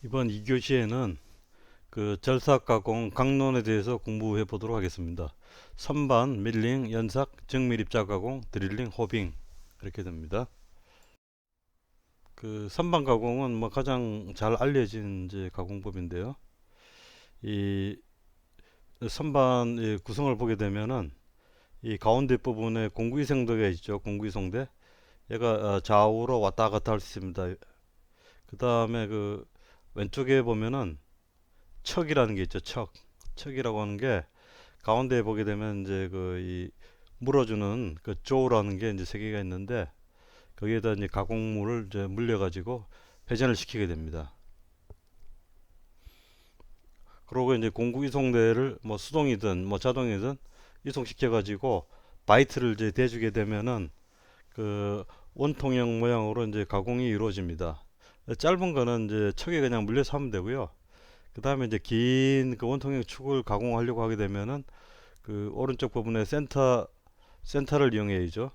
이번 2교시에는 그 절삭 가공 강론에 대해서 공부해 보도록 하겠습니다. 선반, 밀링, 연삭, 정밀 입자 가공, 드릴링, 호빙 이렇게 됩니다. 그 선반 가공은 뭐 가장 잘 알려진 이제 가공법인데요. 이 선반의 구성을 보게 되면은 이 가운데 부분에 공구이성대가 있죠. 공구이성대. 얘가 좌우로 왔다 갔다 할 수 있습니다. 그 다음에 그 왼쪽에 보면은 척이라는 게 있죠. 척이라고 하는 게 가운데 보게 되면 이제 그 이 물어주는 그 조우라는 게 이제 세 개가 있는데 거기에다 이제 가공물을 이제 물려가지고 회전을 시키게 됩니다. 그러고 이제 공구 이송대를 뭐 수동이든 뭐 자동이든 이송시켜가지고 바이트를 이제 대주게 되면은 그 원통형 모양으로 이제 가공이 이루어집니다. 짧은 거는 이제 척에 그냥 물려서 하면 되고요. 그 다음에 이제 긴 그 원통형 축을 가공하려고 하게 되면은 그 오른쪽 부분에 센터를 이용해야죠.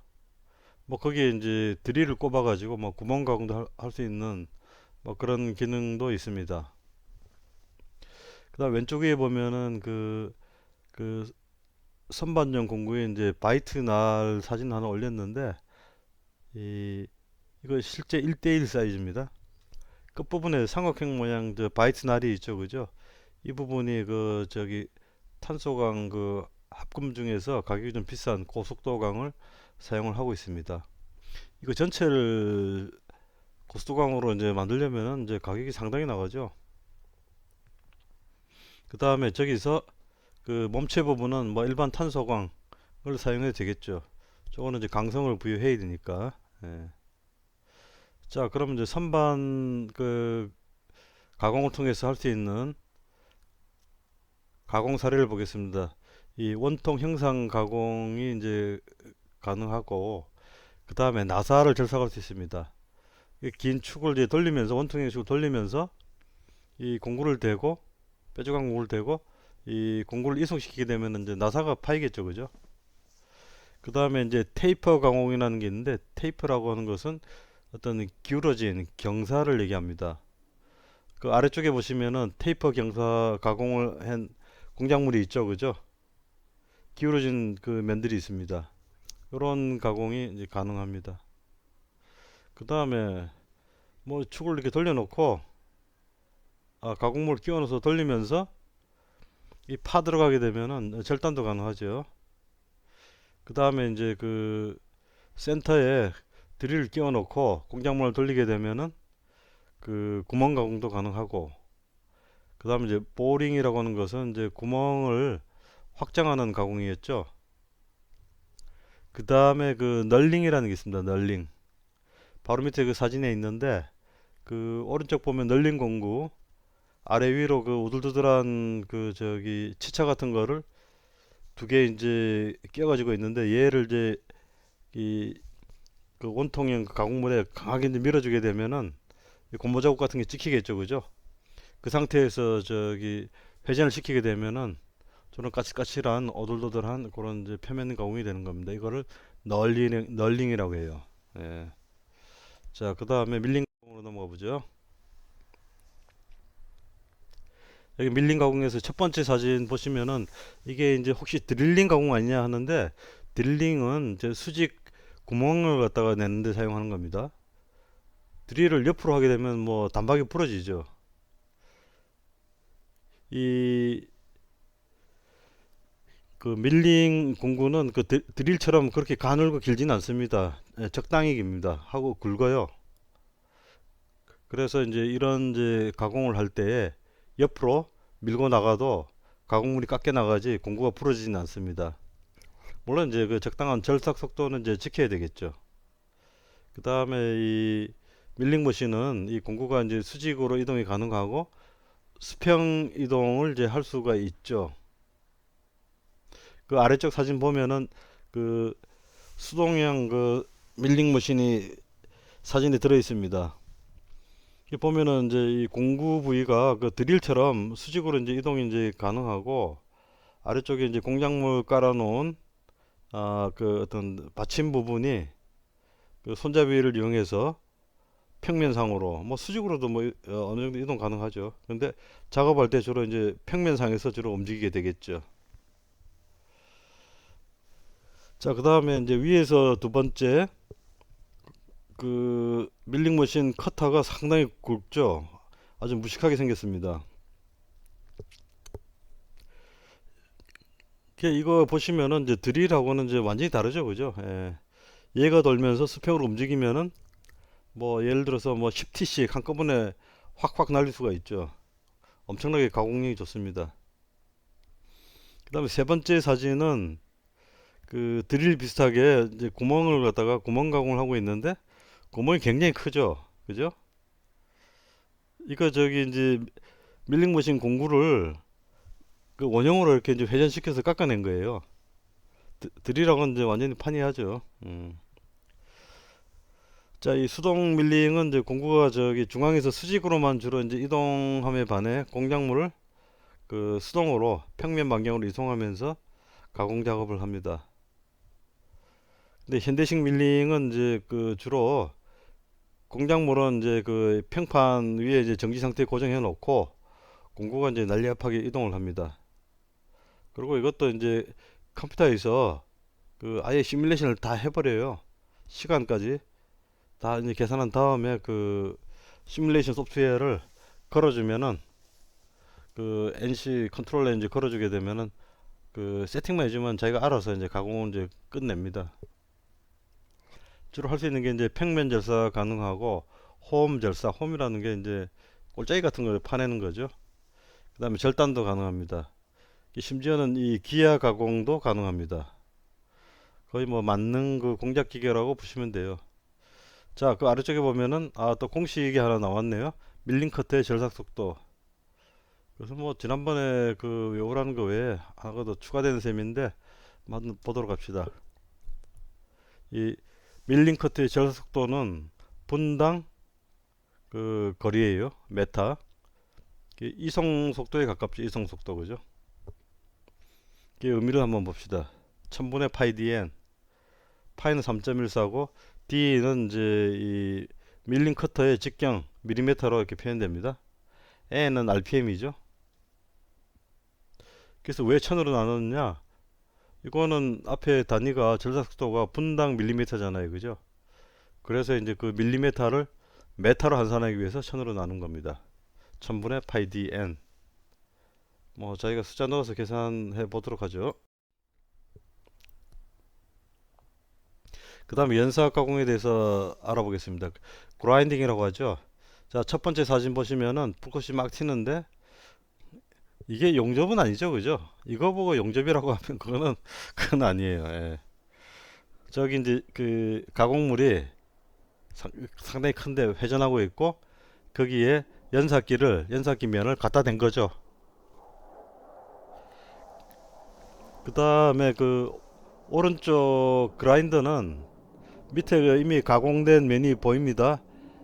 뭐 거기에 이제 드릴을 꼽아가지고 뭐 구멍 가공도 할 수 있는 뭐 그런 기능도 있습니다. 그다음 왼쪽에 보면은 그 선반전 공구에 이제 바이트 날 사진 하나 올렸는데 이 이거 실제 1대1 사이즈입니다. 끝부분에 삼각형 모양 저 바이트 날이 있죠, 그죠? 이 부분이 그 저기 탄소광 그 합금 중에서 가격이 좀 비싼 고속도강을 사용을 하고 있습니다. 이거 전체를 고속도강으로 이제 만들려면 이제 가격이 상당히 나가죠. 그 다음에 저기서 그 몸체 부분은 뭐 일반 탄소광을 사용해도 되겠죠. 저거는 이제 강성을 부여해야 되니까. 예. 자, 그럼 이제 선반 그 가공을 통해서 할 수 있는 가공 사례를 보겠습니다. 이 원통 형상 가공이 이제 가능하고 그 다음에 나사를 절삭할 수 있습니다. 긴 축을 이제 돌리면서 원통 형식으로 돌리면서 이 공구를 대고 뾰족한 공구를 대고 이 공구를 이송시키게 되면 이제 나사가 파이겠죠, 그죠? 그 다음에 이제 테이퍼 가공이라는 게 있는데 테이퍼라고 하는 것은 어떤 기울어진 경사를 얘기합니다. 그 아래쪽에 보시면은 테이퍼 경사 가공을 한 공작물이 있죠, 그죠? 기울어진 그 면들이 있습니다. 이런 가공이 이제 가능합니다. 그 다음에 뭐 축을 이렇게 돌려놓고 가공물을 끼워 넣어서 돌리면서 이 파 들어가게 되면은 절단도 가능하죠. 그 다음에 이제 그 센터에 드릴을 끼워 넣고 공작물을 돌리게 되면은 그 구멍 가공도 가능하고 그 다음에 이제 보링이라고 하는 것은 이제 구멍을 확장하는 가공이었죠. 그 다음에 그 널링이라는 게 있습니다. 널링. 바로 밑에 그 사진에 있는데 그 오른쪽 보면 널링 공구 아래 위로 그 우들두들한 그 저기 치차 같은 거를 두 개 이제 끼워가지고 있는데 얘를 이제 이 그 원통형 가공물에 강하게 이제 밀어주게 되면은 고무 자국 같은 게 찍히겠죠, 그죠? 그 상태에서 저기 회전을 시키게 되면은 저런 까칠까칠한 오돌도돌한 그런 이제 표면 가공이 되는 겁니다. 이거를 널링이라고 해요. 예. 자, 그 다음에 밀링 가공으로 넘어가 보죠. 여기 밀링 가공에서 첫 번째 사진 보시면은 이게 이제 혹시 드릴링 가공 아니냐 하는데 드릴링은 이제 수직 구멍을 갖다가 내는데 사용하는 겁니다. 드릴을 옆으로 하게 되면 뭐 단박이 부러지죠. 이 그 밀링 공구는 그 드릴처럼 그렇게 가늘고 길지는 않습니다. 예, 적당히 깁니다. 하고 굵어요. 그래서 이제 이런 이제 가공을 할 때에 옆으로 밀고 나가도 가공물이 깎여 나가지 공구가 부러지지는 않습니다. 물론 이제 그 적당한 절삭 속도는 이제 지켜야 되겠죠. 그 다음에 이 밀링 머신은 이 공구가 이제 수직으로 이동이 가능하고 수평 이동을 이제 할 수가 있죠. 그 아래쪽 사진 보면은 그 수동형 그 밀링 머신이 사진에 들어 있습니다. 보면은 이제 이 공구 부위가 그 드릴처럼 수직으로 이제 이동이 이제 가능하고 아래쪽에 이제 공작물 깔아놓은 그 어떤 받침 부분이 그 손잡이를 이용해서 평면상으로 뭐 수직으로도 뭐 어느 정도 이동 가능하죠. 근데 작업할 때 주로 이제 평면상에서 주로 움직이게 되겠죠. 자, 그다음에 이제 위에서 두 번째 그 밀링 머신 커터가 상당히 굵죠. 아주 무식하게 생겼습니다. 이거 보시면은 이제 드릴하고는 이제 완전히 다르죠, 그죠? 예. 얘가 돌면서 수평으로 움직이면은 뭐 예를 들어서 뭐 10T씩 한꺼번에 확확 날릴 수가 있죠. 엄청나게 가공력이 좋습니다. 그다음에 세 번째 사진은 그 드릴 비슷하게 이제 구멍을 갖다가 구멍 가공을 하고 있는데 구멍이 굉장히 크죠. 그죠? 이거 저기 이제 밀링 머신 공구를 그 원형으로 이렇게 이제 회전시켜서 깎아낸 거예요. 드릴하고는 이제 완전히 판이하죠. 자, 이 수동 밀링은 이제 공구가 저기 중앙에서 수직으로만 주로 이제 이동함에 반해 공작물을 그 수동으로 평면 반경으로 이송하면서 가공 작업을 합니다. 근데 현대식 밀링은 이제 그 주로 공작물은 이제 그 평판 위에 이제 정지 상태에 고정해 놓고 공구가 이제 날렵하게 이동을 합니다. 그리고 이것도 이제 컴퓨터에서 그 아예 시뮬레이션을 다 해버려요. 시간까지 다 이제 계산한 다음에 그 시뮬레이션 소프트웨어를 걸어주면은 그 NC 컨트롤러에 이제 걸어주게 되면은 그 세팅만 해주면 자기가 알아서 이제 가공을 이제 끝냅니다. 주로 할 수 있는 게 이제 평면 절사 가능하고 홈 절사, 홈이라는 게 이제 골짜기 같은 걸 파내는 거죠. 그 다음에 절단도 가능합니다. 심지어는 이 기아 가공도 가능합니다. 거의 뭐 만능 그 공작 기계라고 보시면 돼요. 자, 그 아래쪽에 보면은 또 공식이 하나 나왔네요. 밀링 커트의 절삭 속도. 그래서 뭐 지난번에 그 요구라는 거 외에 하나 더 추가되는 셈인데 한번 보도록 합시다. 이 밀링 커트의 절삭 속도는 분당 그 거리예요. 메타. 이송 속도에 가깝죠. 이송 속도 그죠? 그 의미를 한번 봅시다. 1000분의 파이 dn. 파이는 3.14고 d는 이제 이 밀링 커터의 직경 밀리미터로 이렇게 표현됩니다. n은 rpm이죠. 그래서 왜 1000으로 나눴냐? 이거는 앞에 단위가 절삭 속도가 분당 밀리미터잖아요. 그죠? 그래서 이제 그 밀리미터를 메타로 환산하기 위해서 1000으로 나눈 겁니다. 1000분의 파이 dn. 뭐 저희가 숫자 넣어서 계산해 보도록 하죠. 그 다음에 연사 가공에 대해서 알아보겠습니다. 그라인딩이라고 하죠. 자, 첫 번째 사진 보시면은 불꽃이 막 튀는데 이게 용접은 아니죠, 그죠? 이거 보고 용접이라고 하면 그건 아니에요. 예. 저기 이제 그 가공물이 상당히 큰데 회전하고 있고 거기에 연사기 면을 갖다 댄 거죠. 그 다음에 그 오른쪽 그라인더는 밑에 그 이미 가공된 면이 보입니다.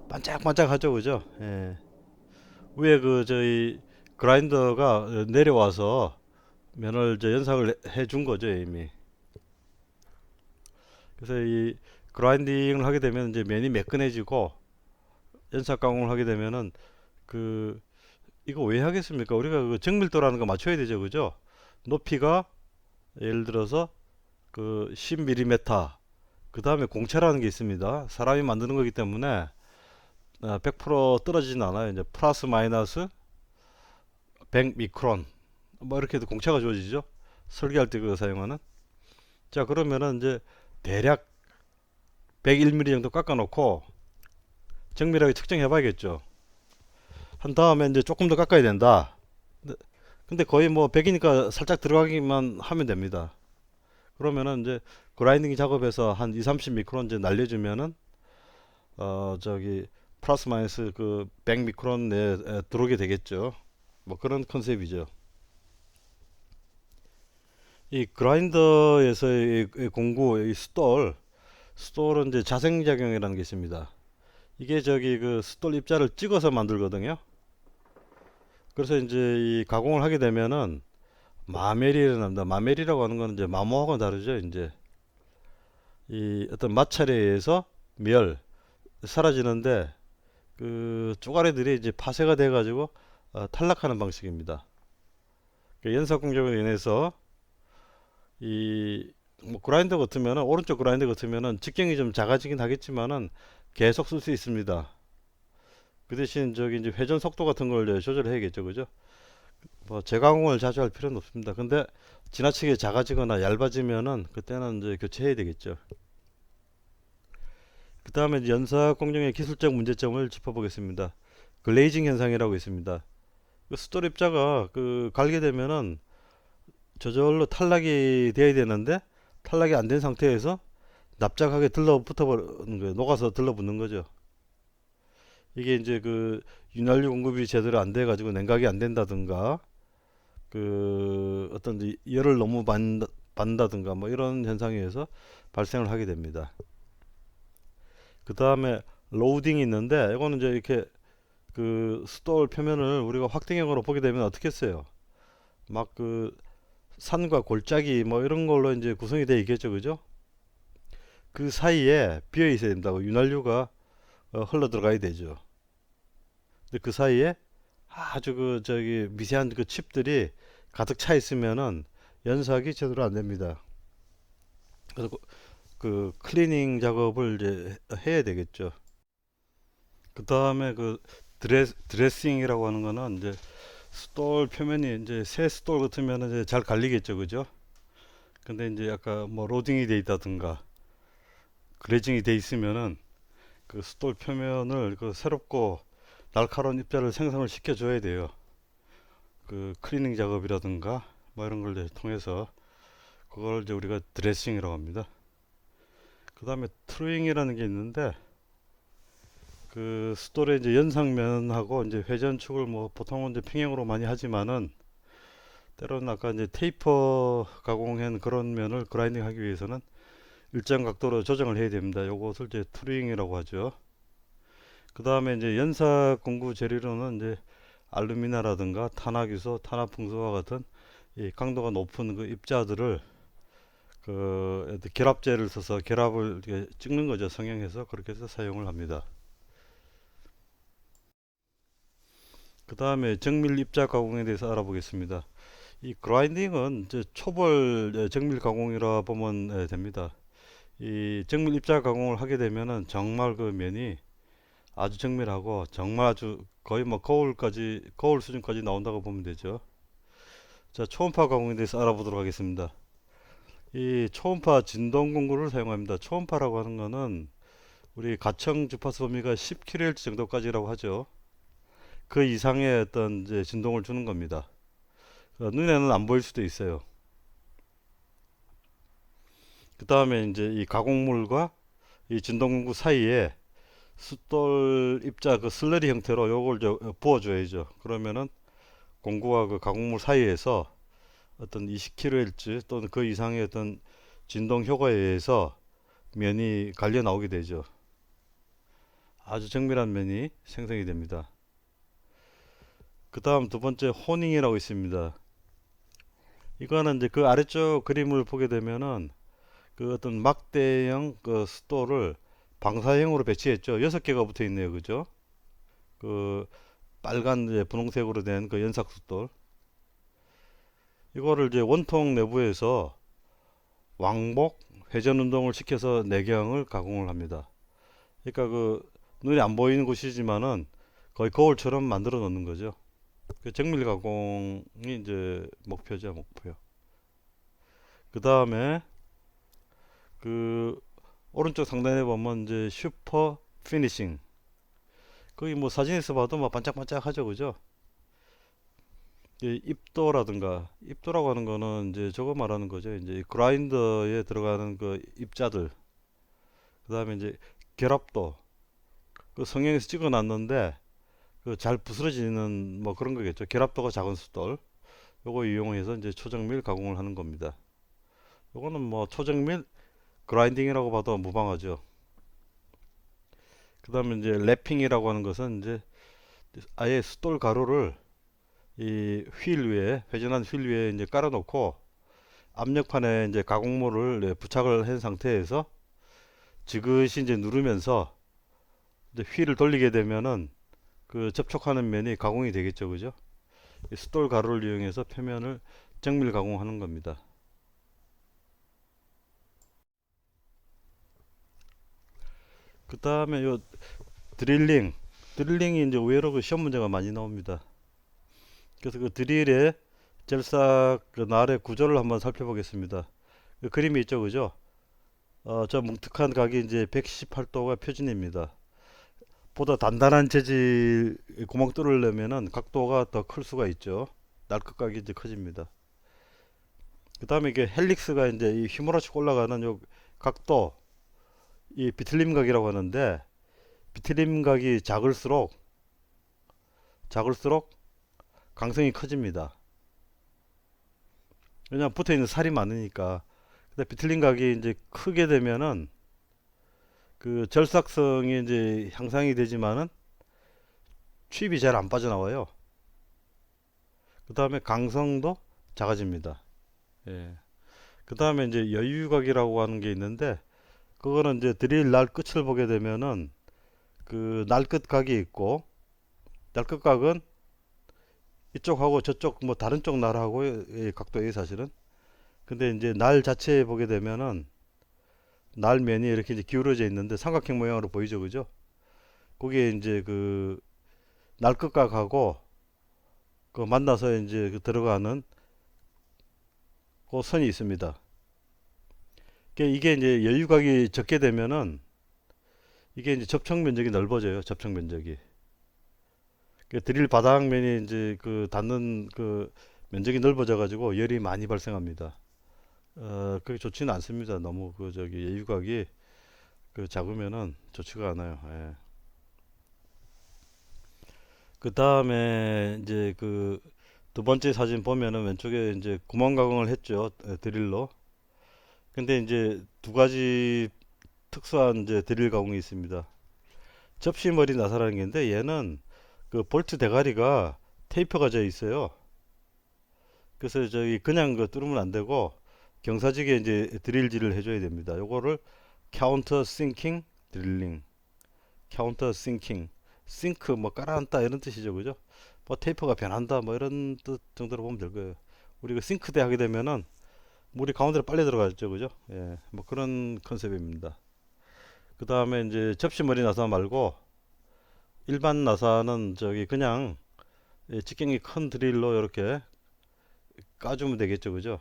반짝반짝하죠, 그죠? 예. 위에 그 저희 그라인더가 내려와서 면을 이제 연삭을 해 준 거죠, 이미. 그래서 이 그라인딩을 하게 되면 이제 면이 매끈해지고 연삭 가공을 하게 되면은 그 이거 왜 하겠습니까? 우리가 그 정밀도라는 거 맞춰야 되죠, 그죠? 높이가 예를 들어서 그 10mm, 그 다음에 공차라는 게 있습니다. 사람이 만드는 거기 때문에 100% 떨어지진 않아요. 이제 플러스 마이너스 100 미크론 뭐 이렇게 해도 공차가 주어지죠. 설계할 때 그거 사용하는. 자, 그러면은 이제 대략 101mm 정도 깎아 놓고 정밀하게 측정해 봐야겠죠. 한 다음에 이제 조금 더 깎아야 된다. 근데 거의 뭐 100이니까 살짝 들어가기만 하면 됩니다. 그러면은 이제 그라인딩 작업에서 한 2, 30 미크론 이제 날려주면은 저기 플러스 마이너스 그 100 미크론 내에 들어오게 되겠죠. 뭐 그런 컨셉이죠. 이 그라인더에서의 이 공구, 이 스톨은 이제 자생작용이라는 게 있습니다. 이게 저기 그 스톨 입자를 찍어서 만들거든요. 그래서 이제 이 가공을 하게 되면은 마멜이 일어납니다. 마멜이라고 하는 건 이제 마모하고는 다르죠. 이제 이 어떤 마찰에 의해서 사라지는데 그 쪼가리들이 이제 파쇄가 돼 가지고 탈락하는 방식입니다. 그 연사 공정으로 인해서 이 뭐 그라인더 같으면은, 오른쪽 그라인더 같으면은 직경이 좀 작아지긴 하겠지만은 계속 쓸 수 있습니다. 그 대신 저기 이제 회전 속도 같은 걸 이제 조절해야겠죠, 그죠? 뭐 재가공을 자주 할 필요는 없습니다. 근데 지나치게 작아지거나 얇아지면은 그때는 이제 교체해야 되겠죠. 그 다음에 연사 공정의 기술적 문제점을 짚어보겠습니다. 글레이징 현상이라고 있습니다. 그 숫돌 입자가 그 갈게 되면은 저절로 탈락이 돼야 되는데 탈락이 안 된 상태에서 납작하게 들러붙어 버리는 거예요. 녹아서 들러붙는 거죠. 이게 이제 그 윤활유 공급이 제대로 안 돼 가지고 냉각이 안 된다든가 그 어떤 열을 너무 받는다든가 뭐 이런 현상에 의해서 발생을 하게 됩니다. 그 다음에 로딩이 있는데 이거는 이제 이렇게 그 스톨 표면을 우리가 확대경으로 보게 되면 어떻게 써요? 막 그 산과 골짜기 뭐 이런 걸로 이제 구성이 되어 있겠죠, 그죠? 그 사이에 비어 있어야 된다고, 윤활유가 흘러 들어가야 되죠. 근데 그 사이에 아주 그 저기 미세한 그 칩들이 가득 차 있으면은 연삭이 제대로 안 됩니다. 그래서 그 클리닝 작업을 이제 해야 되겠죠. 그 다음에 그 드레싱이라고 하는 거는 이제 스톨 표면이 이제 새 스톨 같으면 이제 잘 갈리겠죠, 그죠? 근데 이제 아까 뭐 로딩이 돼 있다든가 그레징이 돼 있으면은 그 스톨 표면을 그 새롭고 날카로운 입자를 생성을 시켜줘야 돼요. 그 클리닝 작업이라든가 뭐 이런 걸 이제 통해서 그걸 이제 우리가 드레싱이라고 합니다. 그 다음에 트루잉이라는 게 있는데 그 스톨의 이제 연상면하고 이제 회전축을 뭐 보통은 이제 평행으로 많이 하지만은 때로는 아까 이제 테이퍼 가공한 그런 면을 그라인딩 하기 위해서는 일정 각도로 조정을 해야 됩니다. 요것을 이제 트루잉이라고 하죠. 그 다음에 이제 연사 공구 재료로는 이제 알루미나라든가 탄화규소, 탄화풍소와 같은 이 강도가 높은 그 입자들을 그 결합제를 써서 결합을 찍는 거죠. 성형해서 그렇게 해서 사용을 합니다. 그 다음에 정밀 입자 가공에 대해서 알아보겠습니다. 이 그라인딩은 이제 초벌 정밀 가공이라 보면 됩니다. 이 정밀 입자 가공을 하게 되면은 정말 그 면이 아주 정밀하고 정말 아주 거의 뭐 거울 수준까지 나온다고 보면 되죠. 자, 초음파 가공에 대해서 알아보도록 하겠습니다. 이 초음파 진동 공구를 사용합니다. 초음파라고 하는 거는 우리 가청 주파수 범위가 10kHz 정도까지라고 하죠. 그 이상의 어떤 이제 진동을 주는 겁니다. 눈에는 안 보일 수도 있어요. 그 다음에 이제 이 가공물과 이 진동공구 사이에 숫돌 입자 그 슬러리 형태로 요걸 부어줘야죠. 그러면은 공구와 그 가공물 사이에서 어떤 20kHz 또는 그 이상의 어떤 진동 효과에 의해서 면이 갈려 나오게 되죠. 아주 정밀한 면이 생성이 됩니다. 그 다음 두 번째 호닝이라고 있습니다. 이거는 이제 그 아래쪽 그림을 보게 되면은 그 어떤 막대형 그 스토를 방사형으로 배치했죠. 6개가 붙어 있네요. 그죠? 그 빨간 이제 분홍색으로 된 그 연삭 숫돌. 이거를 이제 원통 내부에서 왕복 회전 운동을 시켜서 내경을 가공을 합니다. 그러니까 그 눈에 안 보이는 곳이지만은 거의 거울처럼 만들어 놓는 거죠. 그 정밀 가공이 이제 목표죠, 목표. 그 다음에 그 오른쪽 상단에 보면 이제 슈퍼 피니싱. 거기 뭐 사진에서 봐도 막 반짝반짝하죠, 그죠? 이 입도라든가 입도라고 하는 거는 이제 저거 말하는 거죠. 이제 그라인더에 들어가는 그 입자들. 그다음에 이제 결합도 그 성형에서 찍어놨는데 그 잘 부스러지는 뭐 그런 거겠죠. 결합도가 작은 숫돌. 요거 이용해서 이제 초정밀 가공을 하는 겁니다. 요거는 뭐 초정밀 그라인딩이라고 봐도 무방하죠. 그다음에 이제 랩핑이라고 하는 것은 이제 아예 숫돌 가루를 이 휠 위에 회전한 휠 위에 이제 깔아놓고 압력판에 이제 가공물을 부착을 한 상태에서 지그시 이제 누르면서 이제 휠을 돌리게 되면은 그 접촉하는 면이 가공이 되겠죠, 그죠? 이 숫돌 가루를 이용해서 표면을 정밀 가공하는 겁니다. 그 다음에 요 드릴링. 드릴링이 이제 의외로 그 시험 문제가 많이 나옵니다. 그래서 그 드릴의 젤삭 그 날의 구조를 한번 살펴보겠습니다. 그 그림이 있죠, 그죠? 저 뭉툭한 각이 이제 118도가 표준입니다. 보다 단단한 재질 구멍 뚫으려면은 각도가 더 클 수가 있죠. 날것각이 이제 커집니다. 그 다음에 이게 헬릭스가 이제 이 휘몰아치고 올라가는 요 각도, 이 비틀림 각이라고 하는데, 비틀림 각이 작을수록 강성이 커집니다. 왜냐면 붙어 있는 살이 많으니까. 근데 비틀림 각이 이제 크게 되면은 그 절삭성이 이제 향상이 되지만은 추입이 잘 안 빠져나와요. 그 다음에 강성도 작아집니다. 예. 그 다음에 이제 여유각이라고 하는 게 있는데, 그거는 이제 드릴 날 끝을 보게 되면은 그 날 끝 각이 있고, 날 끝 각은 이쪽하고 저쪽 뭐 다른 쪽 날하고 의 각도예요, 사실은. 근데 이제 날 자체에 보게 되면은 날 면이 이렇게 이제 기울어져 있는데 삼각형 모양으로 보이죠, 그죠? 그게 이제 그 날 끝 각하고 그 만나서 이제 그 들어가는 그 선이 있습니다. 이게 이제 여유각이 적게 되면은 이게 이제 접촉 면적이 넓어져요. 접촉 면적이. 드릴 바닥면이 이제 그 닿는 그 면적이 넓어져 가지고 열이 많이 발생합니다. 그게 좋지는 않습니다. 너무 그 저기 여유각이 그 작으면은 좋지가 않아요. 예. 그 다음에 이제 그 두 번째 사진 보면은 왼쪽에 이제 구멍 가공을 했죠. 드릴로. 근데 이제 두 가지 특수한 이제 드릴 가공이 있습니다. 접시머리 나사라는 게 있는데 얘는 그 볼트 대가리가 테이프가 져 있어요. 그래서 저기 그냥 그 뚫으면 안 되고 경사지게 이제 드릴질을 해줘야 됩니다. 요거를 카운터 싱킹 드릴링, 카운터 싱킹, 싱크 뭐 깔아앉다 이런 뜻이죠, 그죠? 뭐 테이프가 변한다 뭐 이런 뜻 정도로 보면 될 거예요. 우리 그 싱크대 하게 되면은 물이 가운데로 빨리 들어가죠, 그죠? 예, 뭐 그런 컨셉입니다. 그 다음에 이제 접시머리 나사 말고 일반 나사는 저기 그냥 직경이 큰 드릴로 이렇게 까주면 되겠죠, 그죠?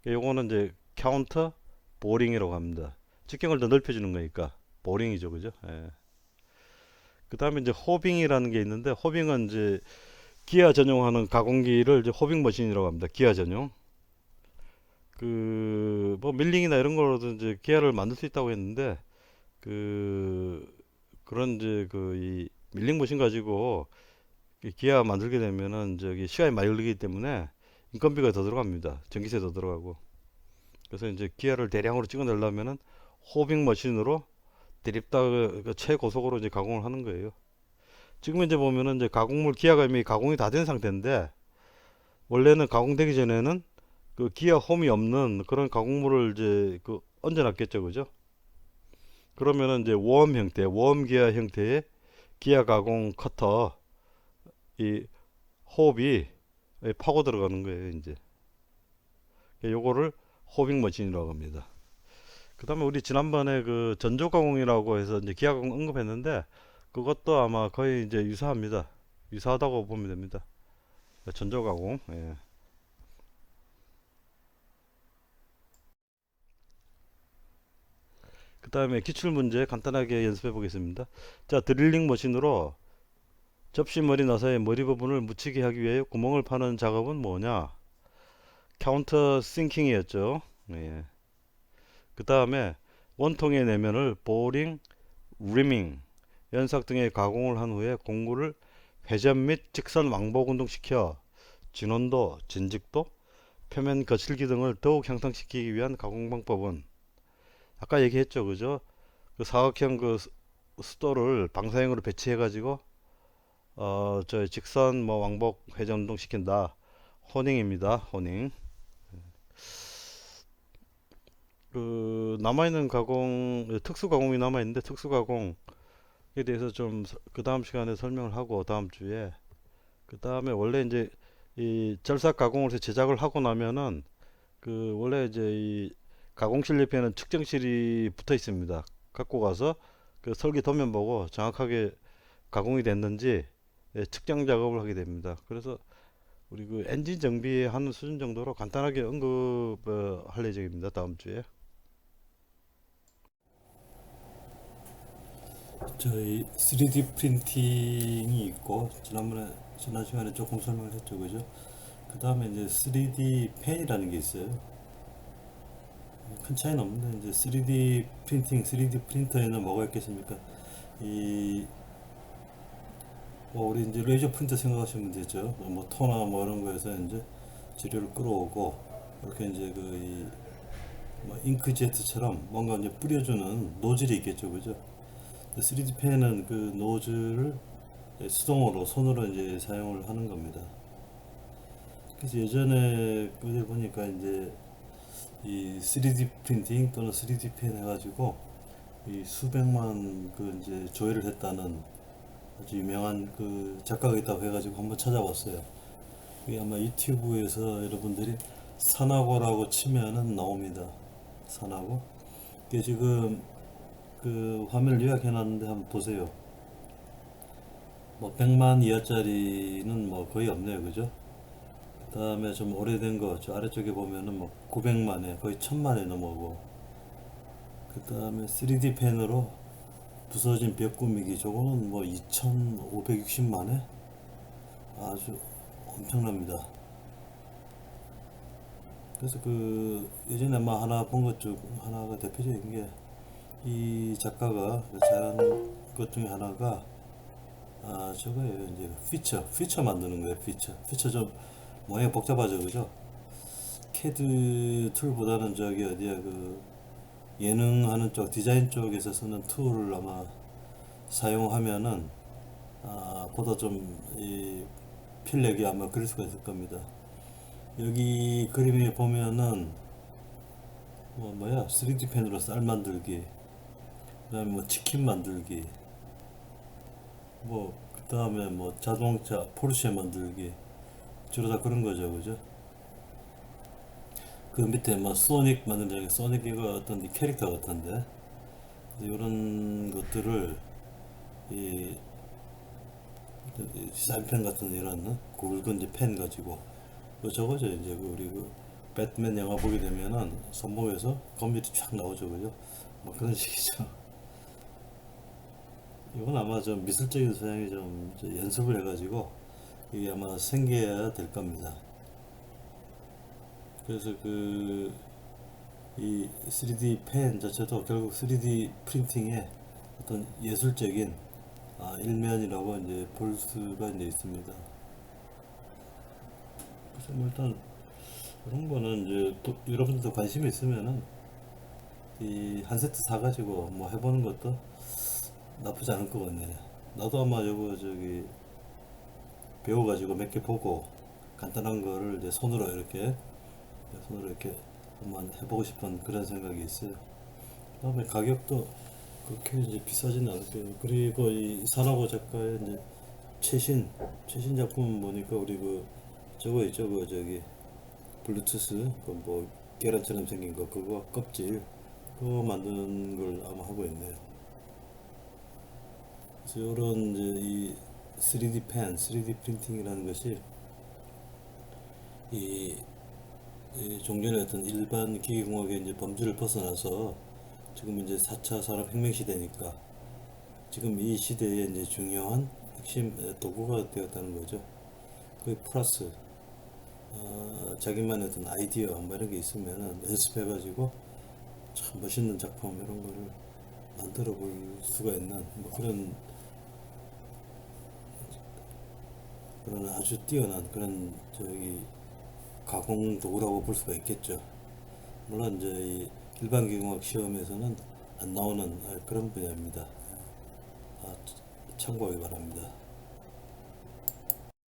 요거는 이제 카운터 보링이라고 합니다. 직경을 더 넓혀주는 거니까 보링이죠, 그죠? 예. 그 다음에 이제 호빙이라는 게 있는데, 호빙은 이제 기아 전용하는 가공기를 이제 호빙 머신이라고 합니다. 기아 전용. 그 뭐 밀링이나 이런 거로도 이제 기아를 만들 수 있다고 했는데, 그 그런 이제 그 이 밀링 머신 가지고 이 기아 만들게 되면은 저기 시간이 많이 걸리기 때문에 인건비가 더 들어갑니다. 전기세 더 들어가고. 그래서 이제 기아를 대량으로 찍어내려면은 호빙 머신으로 드립다 그 최고속으로 이제 가공을 하는 거예요. 지금 이제 보면은 이제 가공물 기아가 이미 가공이 다 된 상태인데, 원래는 가공되기 전에는 그 기아 홈이 없는 그런 가공물을 이제 그 얹어놨겠죠, 그죠? 그러면은 이제 웜 기아 형태의 기아 가공 커터 이 호흡이 파고 들어가는 거예요, 이제. 요거를 호빙 머신이라고 합니다. 그 다음에 우리 지난번에 그 전조 가공이라고 해서 이제 기아 가공 언급했는데, 그것도 아마 거의 이제 유사합니다. 유사하다고 보면 됩니다. 전조 가공. 예. 그 다음에 기출 문제 간단하게 연습해 보겠습니다. 자, 드릴링 머신으로 접시 머리 나사의 머리 부분을 묻히게 하기 위해 구멍을 파는 작업은 뭐냐? 카운터 싱킹이었죠. 예. 그 다음에 원통의 내면을 보링, 리밍, 연삭 등의 가공을 한 후에 공구를 회전 및 직선 왕복 운동시켜 진원도, 진직도, 표면 거칠기 등을 더욱 향상시키기 위한 가공 방법은, 아까 얘기했죠, 그죠? 그 사각형 그 수도를 방사형으로 배치해 가지고 저 직선 뭐 왕복 회전 운동 시킨다. 호닝입니다. 호닝. 그 남아있는 가공, 특수 가공이 남아있는데, 특수 가공 대해서 좀 그 다음 시간에 설명을 하고 다음 주에 그 다음에 원래 이제 이 절삭 가공을 해서 제작을 하고 나면은 그 원래 이제 이 가공실 옆에는 측정실이 붙어 있습니다. 갖고 가서 그 설계 도면 보고 정확하게 가공이 됐는지 측정 작업을 하게 됩니다. 그래서 우리 그 엔진 정비하는 수준 정도로 간단하게 언급할 예정입니다. 다음 주에. 저희 3D 프린팅이 있고 지난 시간에 조금 설명을 했죠, 그죠? 그 다음에 이제 3D 펜이라는 게 있어요. 큰 차이는 없는데 이제 3D 프린팅, 3D 프린터에는 뭐가 있겠습니까? 이 우리 이제 레이저 프린터 생각하시면 되죠. 뭐 토나 뭐 이런 거에서 이제 재료를 끌어오고 이렇게 이제 뭐 잉크제트처럼 뭔가 이제 뿌려주는 노즐이 있겠죠, 그죠? 3D 펜은 그 노즐을 수동으로 손으로 이제 사용을 하는 겁니다. 그래서 예전에 어디 보니까 이제 이 3D 프린팅 또는 3D 펜 해가지고 이 수백만 그 이제 조회를 했다는 아주 유명한 그 작가가 있다고 해가지고 한번 찾아봤어요. 이게 아마 유튜브에서 여러분들이 사나고라고 치면은 나옵니다. 사나고. 이게 지금 그 화면을 요약해놨는데 한번 보세요. 뭐 100만 이하짜리는 뭐 거의 없네요, 그죠? 그 다음에 좀 오래된 거, 저 아래쪽에 보면은 뭐 900만에 거의 1000만에 넘어오고, 그 다음에 3D 펜으로 부서진 벽 꾸미기, 저거는 뭐 2560만에 아주 엄청납니다. 그래서 그 예전에 아마 하나 본 것 중 하나가 대표적인 게 이 작가가 잘한 것 중에 하나가 저거예요. 이제 피처 만드는 거예요. 피처 좀 모양이 복잡하죠, 그죠? 캐드 툴보다는 저기 어디야 그 예능하는 쪽 디자인 쪽에서 쓰는 툴을 아마 사용하면은 보다 좀 이 필력이 아마 그릴 수가 있을 겁니다. 여기 그림에 보면은 뭐야 3D 펜으로 쌀 만들기, 그다음에 뭐 치킨 만들기, 뭐 그다음에 뭐 자동차 포르쉐 만들기, 주로 다 그런 거죠, 그죠? 그 밑에 뭐 소닉 만든다는 게 소닉 이거 어떤 캐릭터 같은데 이런 것들을 이 사인펜 같은 이런 굵은 이제 펜 가지고 저거죠 이제 우리 그 배트맨 영화 보게 되면은 손목에서 검들이 쫙 나오죠, 그죠? 뭐 그런 식이죠. 이건 아마 좀 미술적인 소양이 좀 연습을 해가지고 이게 아마 생겨야 될 겁니다. 그래서 이 3D 펜 자체도 결국 3D 프린팅의 어떤 예술적인 일면이라고 이제 볼 수가 이제 있습니다. 그래서 뭐 일단 이런 거는 이제 또 여러분들도 관심이 있으면은 이 한 세트 사가지고 뭐 해보는 것도 나쁘지 않을 것 같네요. 나도 아마 이거 저기 배워가지고 몇 개 보고 간단한 거를 이제 손으로 이렇게 한번 해보고 싶은 그런 생각이 있어요. 그다음에 가격도 그렇게 이제 비싸지는 않고요. 그리고 이 사나고 작가의 이제 최신 작품 보니까 우리 저거 있죠, 저기 블루투스 그 뭐 계란처럼 생긴 거 그거 껍질 그거 만드는 걸 아마 하고 있네요. 그래서 이런 이제 이 3D 펜, 3D 프린팅이라는 것이 이, 이 종전의 어떤 일반 기계공학의 이제 범주를 벗어나서 지금 이제 4차 산업혁명 시대니까 지금 이 시대에 이제 중요한 핵심 도구가 되었다는 거죠. 그 플러스 자기만의 어떤 아이디어 뭐 이런 게 있으면 연습해가지고 참 멋있는 작품 이런 거를 만들어 볼 수가 있는 뭐 그런 아주 뛰어난 그런 저기 가공 도구라고 볼 수가 있겠죠. 물론 이제 이 일반 기공학 시험에서는 안 나오는 그런 분야입니다. 참고하기 바랍니다.